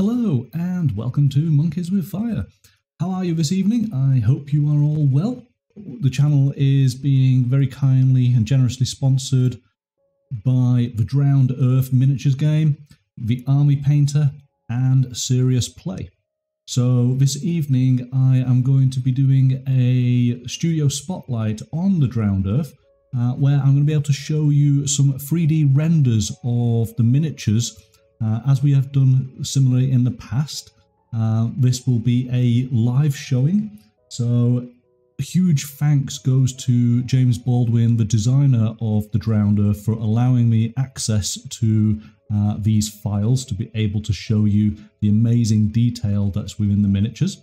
Hello and welcome to Monkeys with Fire. How are you this evening? I hope you are all well. The channel is being very kindly and generously sponsored by the Drowned Earth miniatures game, the Army Painter and Serious Play. So this evening I am going to be doing a studio spotlight on the Drowned Earth where I'm going to be able to show you some 3D renders of the miniatures as we have done similarly in the past. This will be a live showing, so a huge thanks goes to James Baldwin, the designer of the Drowned Earth, for allowing me access to these files to be able to show you the amazing detail that's within the miniatures.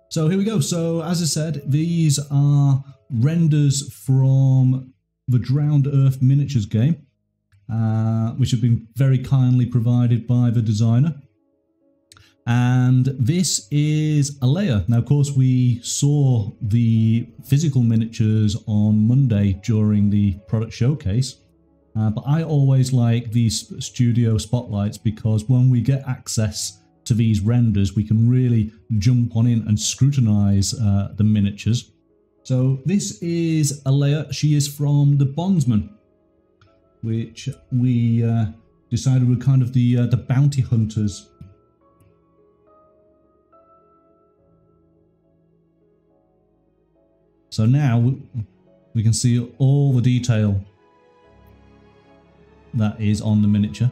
So here we go. So as I said, these are renders from the Drowned Earth miniatures game, which have been very kindly provided by the designer. And this is Alea. Now, of course, we saw the physical miniatures on Monday during the product showcase, but I always like these studio spotlights because when we get access to these renders, we can really jump on in and scrutinize the miniatures. So this is Alea. She is from the Bondsman, which we decided were kind of the bounty hunters. So now we can see all the detail that is on the miniature.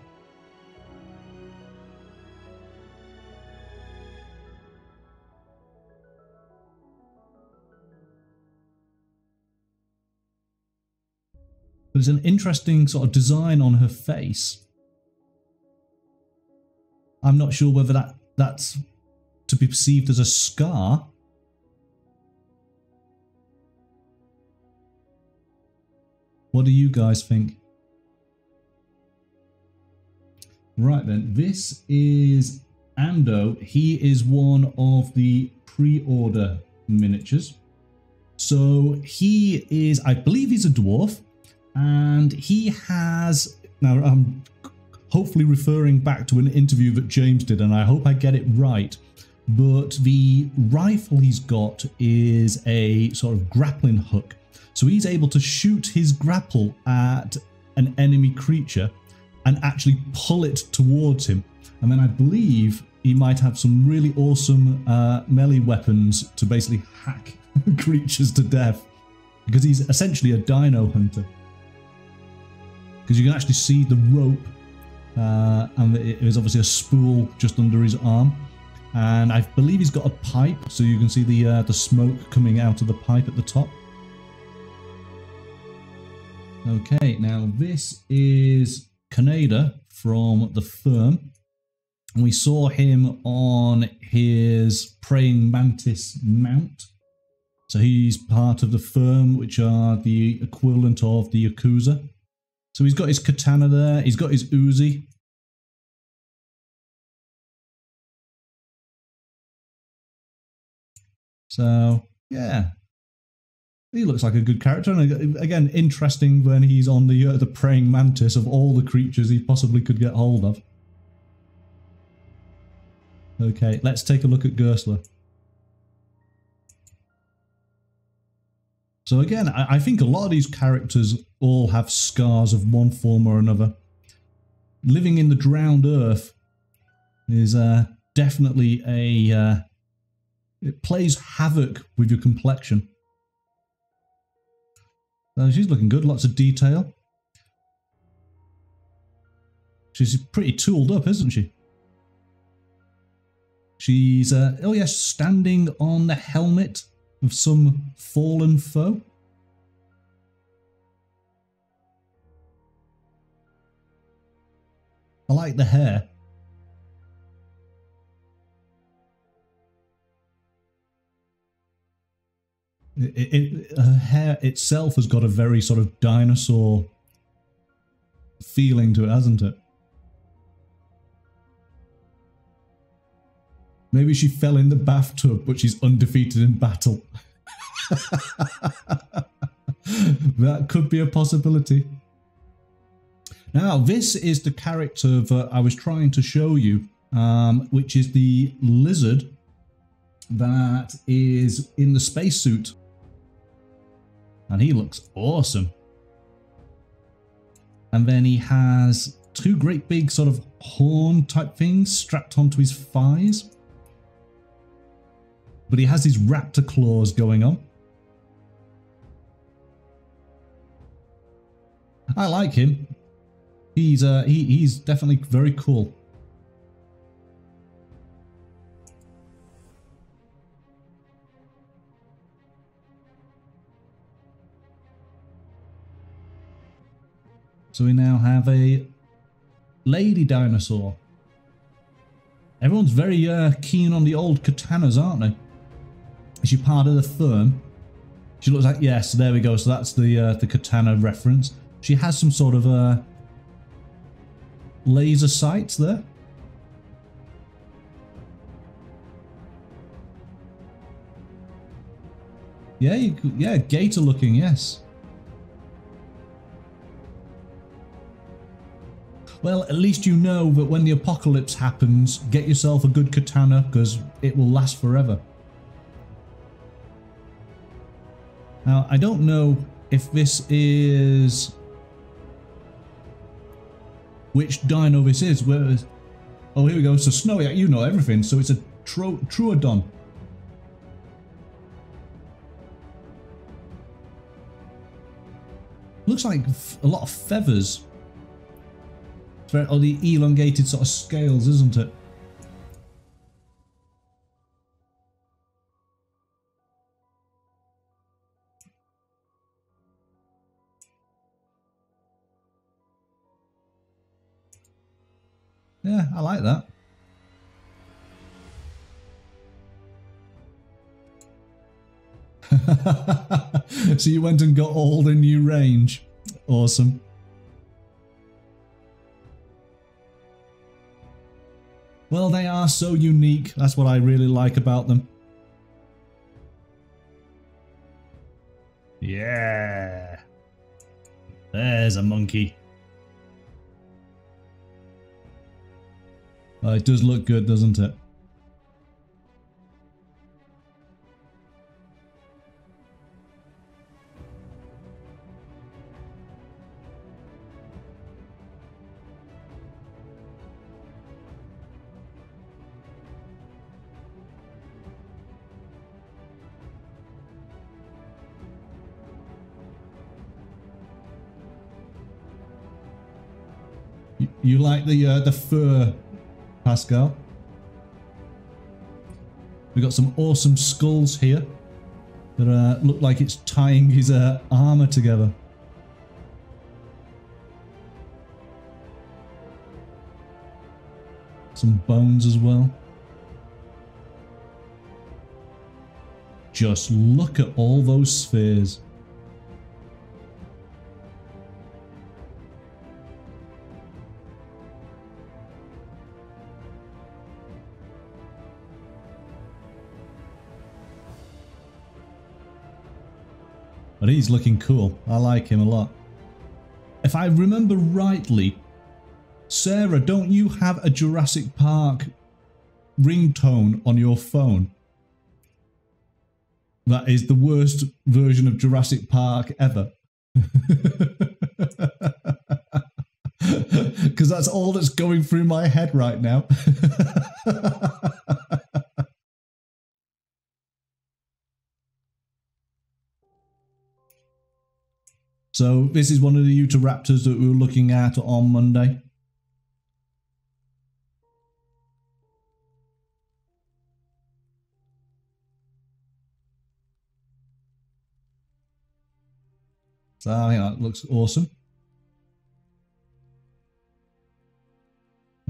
There's an interesting sort of design on her face. I'm not sure whether that's to be perceived as a scar. What do you guys think? Right then, this is Ando. He is one of the pre-order miniatures. So he is, I believe he's a dwarf. And he has, now I'm hopefully referring back to an interview that James did, and I hope I get it right, but the rifle he's got is a sort of grappling hook. So he's able to shoot his grapple at an enemy creature and actually pull it towards him. And then I believe he might have some really awesome melee weapons to basically hack creatures to death, because he's essentially a Dino Hunter. Because you can actually see the rope, and it is obviously a spool just under his arm, and I believe he's got a pipe, so you can see the smoke coming out of the pipe at the top. Okay, now this is Canada from the firm, and we saw him on his praying mantis mount. So he's part of the firm, which are the equivalent of the Yakuza. So he's got his katana there, he's got his Uzi. So, yeah. He looks like a good character, and again, interesting when he's on the praying mantis of all the creatures he possibly could get hold of. Okay, let's take a look at Gersler. So again, I think a lot of these characters all have scars of one form or another. Living in the Drowned Earth is definitely it plays havoc with your complexion. So she's looking good, lots of detail. She's pretty tooled up, isn't she? She's, oh yes, standing on the helmet of some fallen foe. I like the hair. Her hair itself has got a very sort of dinosaur feeling to it, hasn't it? Maybe she fell in the bathtub, but she's undefeated in battle. That could be a possibility. Now, this is the character that I was trying to show you which is the lizard that is in the spacesuit. And he looks awesome. And then he has two great big sort of horn type things strapped onto his thighs. But he has his raptor claws going on. I like him. He's definitely very cool. So we now have a lady dinosaur. Everyone's very keen on the old katanas, aren't they? Is she part of the firm? She looks like, yes, there we go. So that's the katana reference. She has some sort of laser sights there. Yeah, yeah, gator looking, yes. Well, at least you know that when the apocalypse happens, get yourself a good katana because it will last forever. Now, I don't know if this is... which dino this is. Oh, here we go. So Snowy, you know everything. So it's a Troodon. Looks like a lot of feathers. It's very, the elongated sort of scales, isn't it? Yeah, I like that. So you went and got all the new range. Awesome. Well, they are so unique. That's what I really like about them. Yeah. There's a monkey. Oh, it does look good, doesn't it? You like the fur, Pascal? We got some awesome skulls here that look like it's tying his armor together. Some bones as well. Just look at all those spheres. But he's looking cool. I like him a lot. If I remember rightly, Sarah, don't you have a Jurassic Park ringtone on your phone? That is the worst version of Jurassic Park ever. Because that's all that's going through my head right now. So this is one of the Utahraptors that we were looking at on Monday. So I think that looks awesome.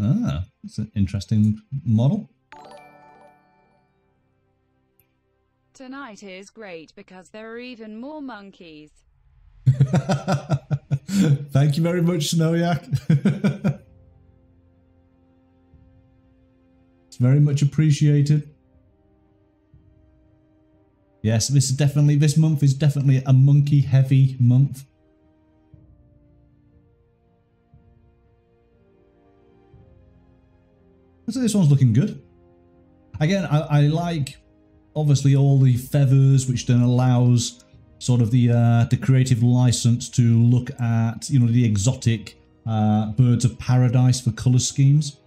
Ah, it's an interesting model. Tonight is great because there are even more monkeys. Thank you very much, Snowyak. It's very much appreciated. Yes, this month is definitely a monkey heavy month. I'd say this one's looking good. Again, I like, obviously, all the feathers, which then allows sort of the creative license to look at, you know, the exotic birds of paradise for colour schemes.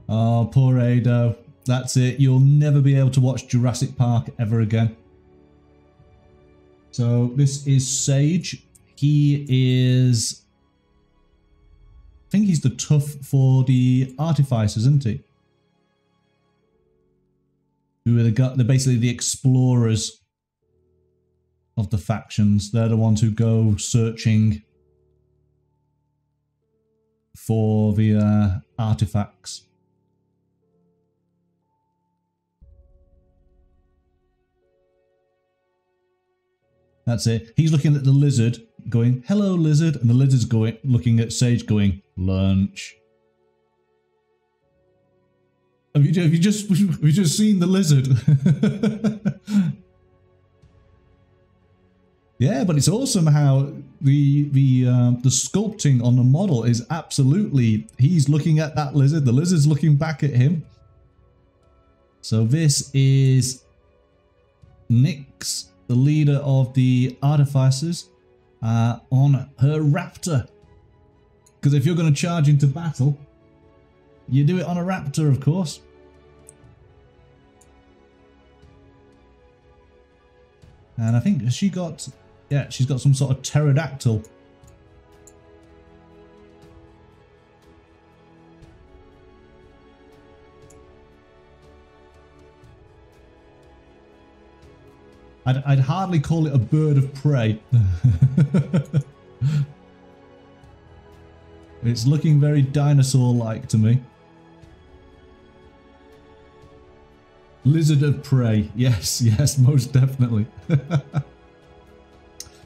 Oh, poor Ado. That's it. You'll never be able to watch Jurassic Park ever again. So this is Sage. He is... I think he's the tough for the artificers, isn't he? Who are they're basically the explorers of the factions. They're the ones who go searching for the artifacts. That's it. He's looking at the lizard, going, "Hello, lizard," and the lizard's going, looking at Sage, going, "Lunch." Have you just seen the lizard? Yeah, but it's awesome how the sculpting on the model is absolutely. He's looking at that lizard. The lizard's looking back at him. So this is Nyx, the leader of the artificers, on her raptor. Because if you're going to charge into battle, you do it on a raptor, of course. And I think she got, yeah, she's got some sort of pterodactyl. I'd hardly call it a bird of prey. It's looking very dinosaur-like to me. Lizard of prey. Yes, yes, most definitely.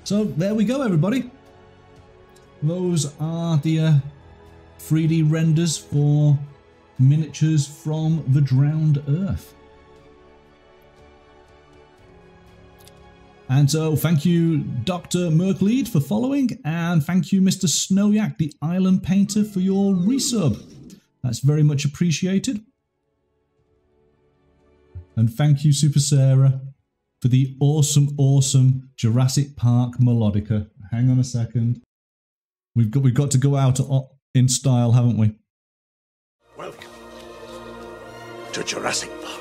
So there we go, everybody. Those are the 3D renders for miniatures from the drowned Earth. And so thank you, Dr. Merkleed, for following, and thank you, Mr. Snowyak, the Island Painter, for your resub. That's very much appreciated. And thank you, Super Sarah, for the awesome, awesome Jurassic Park melodica. Hang on a second. We've got to go out in style, haven't we? Welcome to Jurassic Park.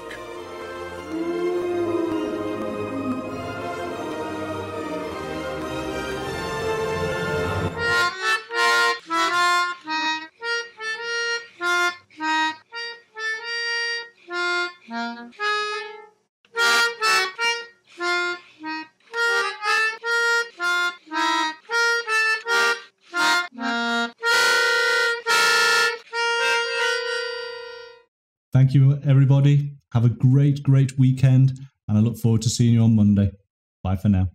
Thank you, everybody. Have a great, great weekend, and I look forward to seeing you on Monday. Bye for now.